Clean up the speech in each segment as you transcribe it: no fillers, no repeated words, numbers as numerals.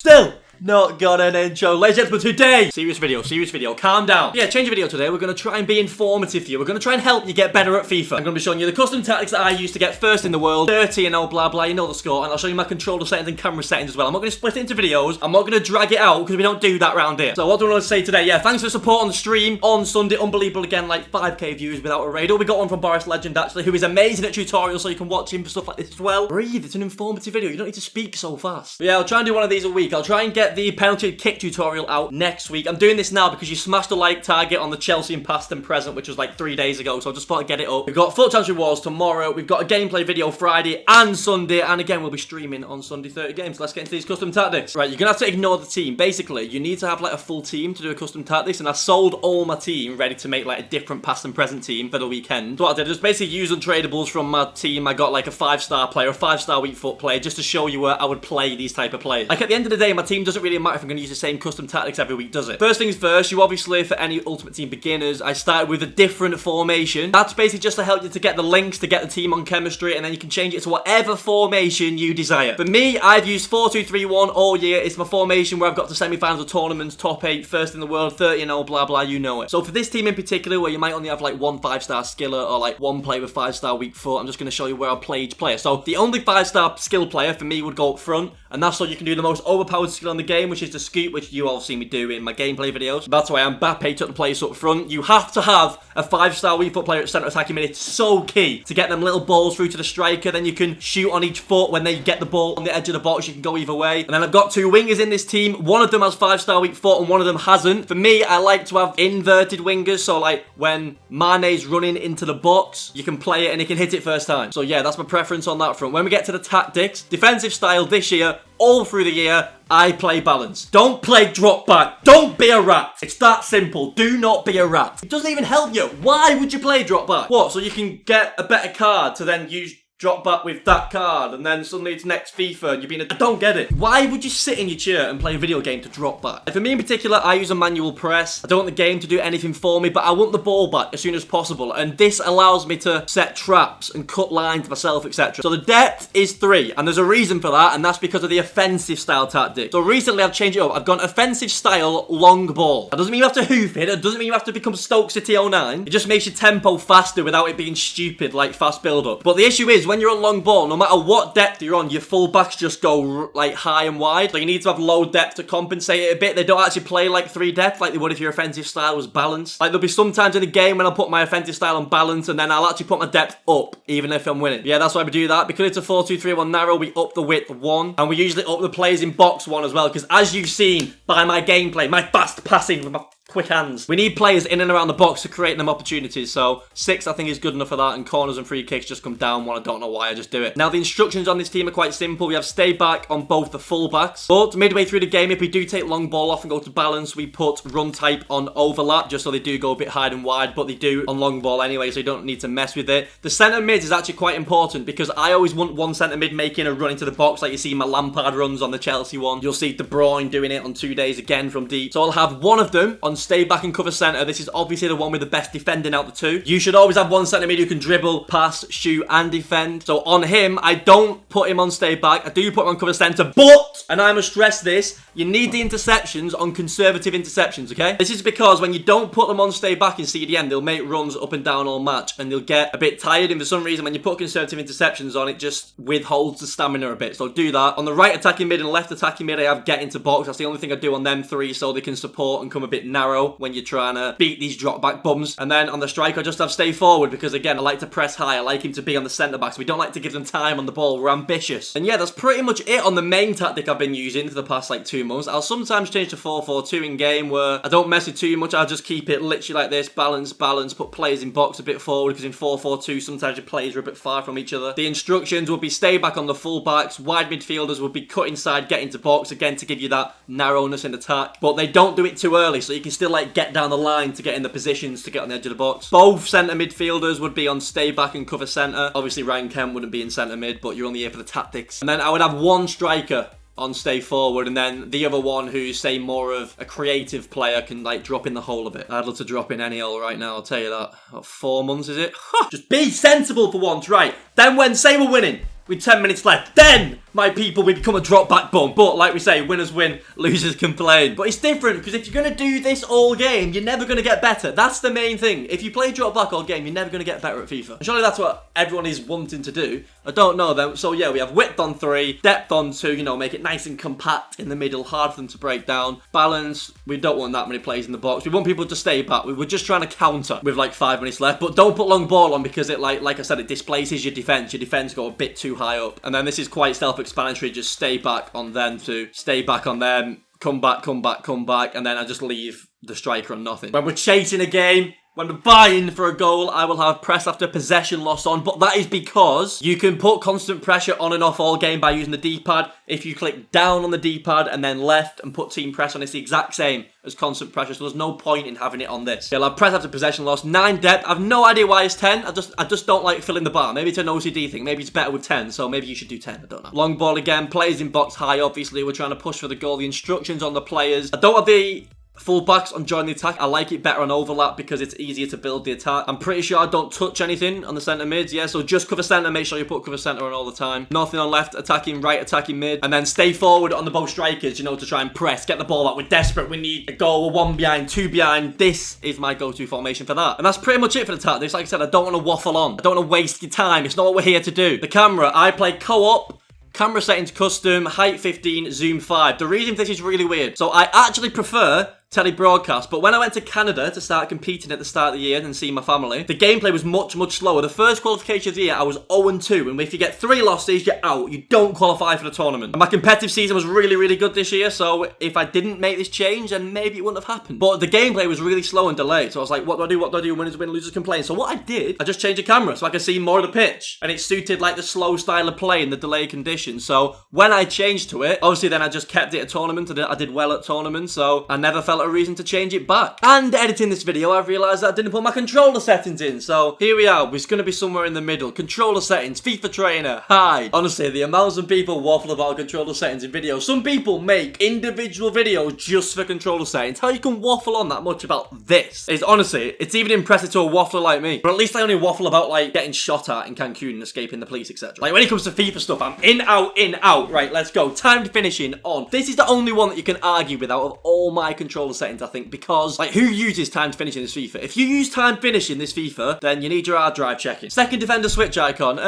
Still not got an intro. Ladies and gentlemen, today, serious video, calm down. Yeah, change of video today. We're going to try and be informative for you. We're going to try and help you get better at FIFA. I'm going to be showing you the custom tactics that I use to get first in the world, 30 and all blah blah, you know the score, and I'll show you my controller settings and camera settings as well. I'm not going to split it into videos. I'm not going to drag it out because we don't do that around here. So what do I want to say today? Yeah, thanks for the support on the stream on Sunday. Unbelievable again, like 5k views without a raid. Oh, we got one from Boris Legend actually, who is amazing at tutorials, so you can watch him for stuff like this as well. Breathe, it's an informative video. You don't need to speak so fast. But yeah, I'll try and do one of these a week. I'll try and get the penalty kick tutorial out next week. I'm doing this now because you smashed a like target on the Chelsea and past and present, which was like 3 days ago, so I just thought I'd get it up. We've got full chance rewards tomorrow. We've got a gameplay video Friday and Sunday, and again, we'll be streaming on Sunday 30 games. Let's get into these custom tactics. Right, you're gonna have to ignore the team. Basically, you need to have like a full team to do a custom tactics, and I sold all my team ready to make like a different past and present team for the weekend. So what I did is basically use untradables from my team. I got like a 5-star player, a 5-star weak foot player, just to show you where I would play these type of players. Like at the end of the day, my team doesn't really matter if I'm gonna use the same custom tactics every week, does it? First things first, you obviously, for any Ultimate Team beginners, I started with a different formation. That's basically just to help you to get the links, to get the team on chemistry, and then you can change it to whatever formation you desire. For me, I've used 4-2-3-1 all year. It's my formation where I've got to semi-finals of tournaments, top 8, first in the world, 30 and 0, blah blah, you know it. So for this team in particular, where you might only have like one 5-star skiller or like one player with 5-star weak foot, I'm just going to show you where I'll play each player. So the only 5-star skill player for me would go up front, and that's so you can do the most overpowered skill in the game, which is the scoot, which you all have seen me do in my gameplay videos. That's why Mbappe took the place up front. You have to have a 5-star weak foot player at centre attacking mid. It's so key to get them little balls through to the striker. Then you can shoot on each foot when they get the ball on the edge of the box. You can go either way. And then I've got 2 wingers in this team. One of them has 5-star weak foot and one of them hasn't. For me, I like to have inverted wingers. So like when Mane's running into the box, you can play it and he can hit it first time. So yeah, that's my preference on that front. When we get to the tactics, defensive style this year, all through the year, I play balance. Don't play drop back. Don't be a rat. It's that simple. Do not be a rat. It doesn't even help you. Why would you play drop back? What? So you can get a better card to then use drop back with that card, and then suddenly it's next FIFA and you're being I don't get it. Why would you sit in your chair and play a video game to drop back? And for me in particular, I use a manual press. I don't want the game to do anything for me, but I want the ball back as soon as possible, and this allows me to set traps and cut lines myself, etc. So the depth is 3, and there's a reason for that, and that's because of the offensive style tactic. So recently I've changed it up. I've gone offensive style long ball. That doesn't mean you have to hoof it. It doesn't mean you have to become Stoke City 09. It just makes your tempo faster without it being stupid like fast build up. But the issue is, when you're on long ball, no matter what depth you're on, your fullbacks just go like high and wide. So you need to have low depth to compensate it a bit. They don't actually play like 3 depth like they would if your offensive style was balanced. Like there'll be some times in the game when I'll put my offensive style on balance and then I'll actually put my depth up even if I'm winning. Yeah, that's why we do that. Because it's a 4-2-3-1 narrow, we up the width 1, and we usually up the players in box 1 as well, because as you've seen by my gameplay, my fast passing with my quick hands, we need players in and around the box to create them opportunities. So 6 I think is good enough for that, and corners and free kicks just come down 1. I don't know why, I just do it. Now the instructions on this team are quite simple. We have stay back on both the fullbacks, but midway through the game, if we do take long ball off and go to balance, we put run type on overlap, just so they do go a bit high and wide, but they do on long ball anyway, so you don't need to mess with it. The centre mid is actually quite important, because I always want one centre mid making a run into the box, like you see my Lampard runs on the Chelsea one. You'll see De Bruyne doing it on 2 days again from deep. So I'll have one of them on stay back and cover centre. This is obviously the one with the best defending out the 2. You should always have one centre mid who can dribble, pass, shoot and defend. So on him, I don't put him on stay back. I do put him on cover centre, but, and I must stress this, you need the interceptions on conservative interceptions, okay? This is because when you don't put them on stay back in CDM, they'll make runs up and down all match and they'll get a bit tired, and for some reason when you put conservative interceptions on, it just withholds the stamina a bit. So do that. On the right attacking mid and left attacking mid, I have get into box. That's the only thing I do on them 3, so they can support and come a bit narrow when you're trying to beat these drop back bums. And then on the striker, I just have stay forward, because again, I like to press high. I like him to be on the centre back, so we don't like to give them time on the ball. We're ambitious. And yeah, that's pretty much it on the main tactic I've been using for the past like 2 months. I'll sometimes change to 4-4-2 in game, where I don't mess with too much. I'll just keep it literally like this, balance, put players in box a bit forward, because in 4-4-2 sometimes your players are a bit far from each other. The instructions would be stay back on the full backs, wide midfielders would be cut inside, get into box, again to give you that narrowness in attack, but they don't do it too early, so you can still like get down the line to get in the positions to get on the edge of the box. Both centre midfielders would be on stay back and cover centre. Obviously Ryan Kemp wouldn't be in centre mid, but you're only here for the tactics. And then I would have one striker on stay forward, and then the other one who's, say, more of a creative player can like drop in the hole a bit. I'd love to drop in any hole right now, I'll tell you that. What, 4 months is it? Just be sensible for once, right? Then when, say we're winning with 10 minutes left, then my people, we become a drop back bum. But like we say, winners win, losers complain. But it's different, because if you're going to do this all game, you're never going to get better. That's the main thing. If you play drop back all game, you're never going to get better at FIFA. And surely that's what everyone is wanting to do. I don't know though. So yeah, we have width on 3, depth on 2, you know, make it nice and compact in the middle, hard for them to break down. Balance, we don't want that many players in the box. We want people to stay back. We were just trying to counter with like 5 minutes left, but don't put long ball on, because it like I said, it displaces your defense. Your defense go a bit too high up. And then this is quite self-explanatory. Just stay back on them too. Stay back on them. Come back, come back, come back. And then I just leave the striker on nothing. When we're chasing a game, when we're vying for a goal, I will have press after possession loss on, but that is because you can put constant pressure on and off all game by using the D-pad. If you click down on the D-pad and then left and put team press on, it's the exact same as constant pressure, so there's no point in having it on this. You'll have press after possession loss, 9 depth. I have no idea why it's 10. I just don't like filling the bar. Maybe it's an OCD thing. Maybe it's better with 10, so maybe you should do 10. I don't know. Long ball again, players in box high, obviously. We're trying to push for the goal. The instructions on the players. I don't have the fullbacks on join the attack. I like it better on overlap because it's easier to build the attack. I'm pretty sure I don't touch anything on the centre mids, yeah, so just cover centre, make sure you put cover centre on all the time. Nothing on left, attacking right, attacking mid, and then stay forward on the both strikers, you know, to try and press, get the ball out. We're desperate, we need a goal, we're 1 behind, 2 behind. This is my go-to formation for that. And that's pretty much it for the tactics. Like I said, I don't want to waffle on. I don't want to waste your time. It's not what we're here to do. The camera, I play co-op. Camera settings custom, height 15, zoom 5. The reason for this is really weird. So I actually prefer tele-broadcast, but when I went to Canada to start competing at the start of the year and see my family, the gameplay was much, much slower. The first qualification of the year, I was 0-2, and if you get 3 losses, you're out. You don't qualify for the tournament. And my competitive season was really, really good this year, so if I didn't make this change, then maybe it wouldn't have happened. But the gameplay was really slow and delayed, so I was like, what do I do? What do I do? Winners win, losers complain. So what I did, I just changed the camera so I could see more of the pitch, and it suited like the slow style of play in the delayed conditions. So when I changed to it, obviously then I just kept it at tournament. I did well at tournament, so I never felt a reason to change it back. And editing this video, I've realised that I didn't put my controller settings in. So here we are. It's going to be somewhere in the middle. Controller settings, FIFA trainer, hi. Honestly, the amounts of people waffle about controller settings in videos. Some people make individual videos just for controller settings. How you can waffle on that much about this is honestly, it's even impressive to a waffler like me. But at least I only waffle about like getting shot at in Cancun and escaping the police, etc. Like when it comes to FIFA stuff, I'm in, out. Right, let's go. Timed finishing on. This is the only one that you can argue with out of all my controller settings, I think, because like who uses timed finishing in this FIFA? If you use timed finishing in this FIFA, then you need your hard drive checking. Second defender switch icon.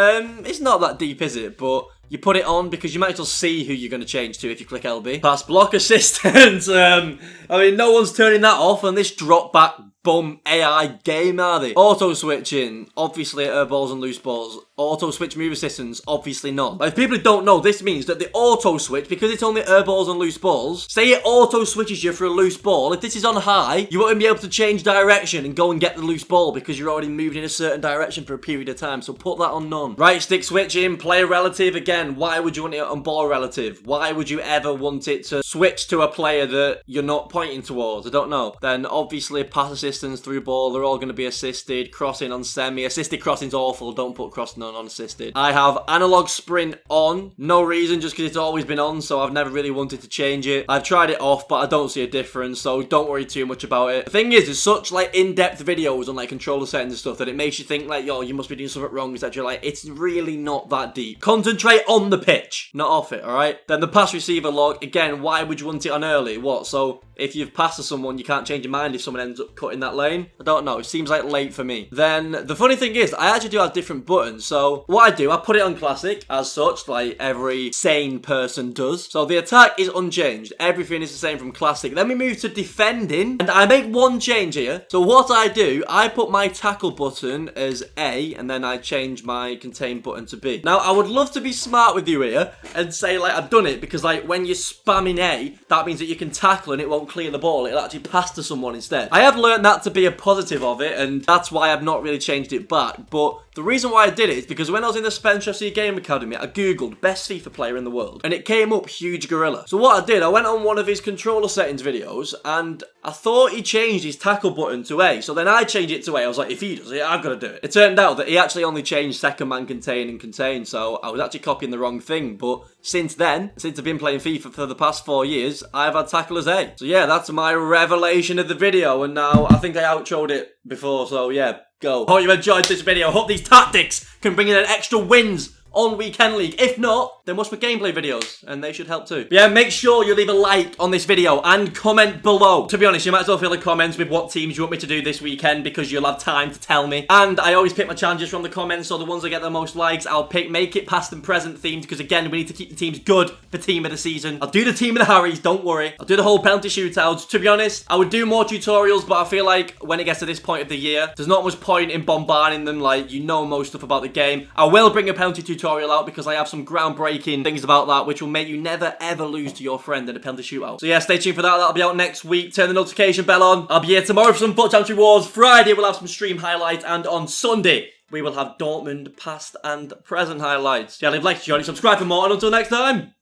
It's not that deep, is it? But you put it on because you might as well see who you're going to change to if you click LB. Pass block assistant. I mean, no one's turning that off on this drop back bum AI game, are they? Auto switching, obviously air balls and loose balls. Auto switch move assistance, obviously not. But if people don't know, this means that the auto switch, because it's only air balls and loose balls, say it auto switches you for a loose ball. If this is on high, you won't be able to change direction and go and get the loose ball because you're already moved in a certain direction for a period of time. So put that on none. Right stick switching, player relative. Again, why would you want it on ball relative? Why would you ever want it to switch to a player that you're not pointing towards? I don't know. Then obviously pass assistance through ball, they're all going to be assisted. Crossing on semi. Assisted crossing's awful. Don't put crossing on assisted. I have analog sprint on. No reason, just because it's always been on, so I've never really wanted to change it. I've tried it off, but I don't see a difference, so don't worry too much about it. The thing is, there's such like in-depth videos on like controller settings and stuff that it makes you think like, yo, you must be doing something wrong, etc. Like, it's really not that deep. Concentrate on the pitch, not off it, alright? Then the pass receiver log, again, why would you want it on early? What, so if you've passed to someone, you can't change your mind if someone ends up cutting that lane? I don't know, it seems like late for me. Then, the funny thing is, I actually do have different buttons, so what I do, I put it on classic, as such, like every sane person does. So the attack is unchanged, everything is the same from classic. Then we move to defending, and I make one change here. So what I do, I put my tackle button as A, and then I change my contain button to B. Now, I would love to be smart with you here, and say, like, I've done it, because, like, when you're spamming A, that means that you can tackle and it won't clear the ball, it'll actually pass to someone instead. I have learned that to be a positive of it, and that's why I've not really changed it back, but the reason why I did it is because when I was in the Spencer FC Game Academy, I googled best FIFA player in the world, and it came up Huge Gorilla. So what I did, I went on one of his controller settings videos, and I thought he changed his tackle button to A, so then I changed it to A. I was like, if he does it, I've got to do it. It turned out that he actually only changed second man contain and contain, so I was actually copying the wrong thing, but since then, since I've been playing FIFA for the past 4 years, I've had tackle as A. So yeah, that's my revelation of the video, and now I think I outroed it before, so yeah, go. Hope you enjoyed this video. Hope these tactics can bring in an extra wins on Weekend League. If not, then they must make gameplay videos, and they should help too. But yeah, make sure you leave a like on this video and comment below. To be honest, you might as well fill the comments with what teams you want me to do this weekend, because you'll have time to tell me. And I always pick my challenges from the comments, so the ones that get the most likes, I'll pick. Make it past and present themed, because again, we need to keep the teams good for team of the season. I'll do the team of the Harrys, don't worry. I'll do the whole penalty shootouts. To be honest, I would do more tutorials, but I feel like when it gets to this point of the year, there's not much point in bombarding them. Like, you know most stuff about the game. I will bring a penalty tutorial out, because I have some groundbreaking things about that, which will make you never ever lose to your friend in a penalty shootout. So yeah, stay tuned for that. That'll be out next week. Turn the notification bell on. I'll be here tomorrow for some Foot Challenge rewards. Friday, we'll have some stream highlights, and on Sunday, we will have Dortmund past and present highlights. Yeah, leave a like, subscribe for more, and until next time.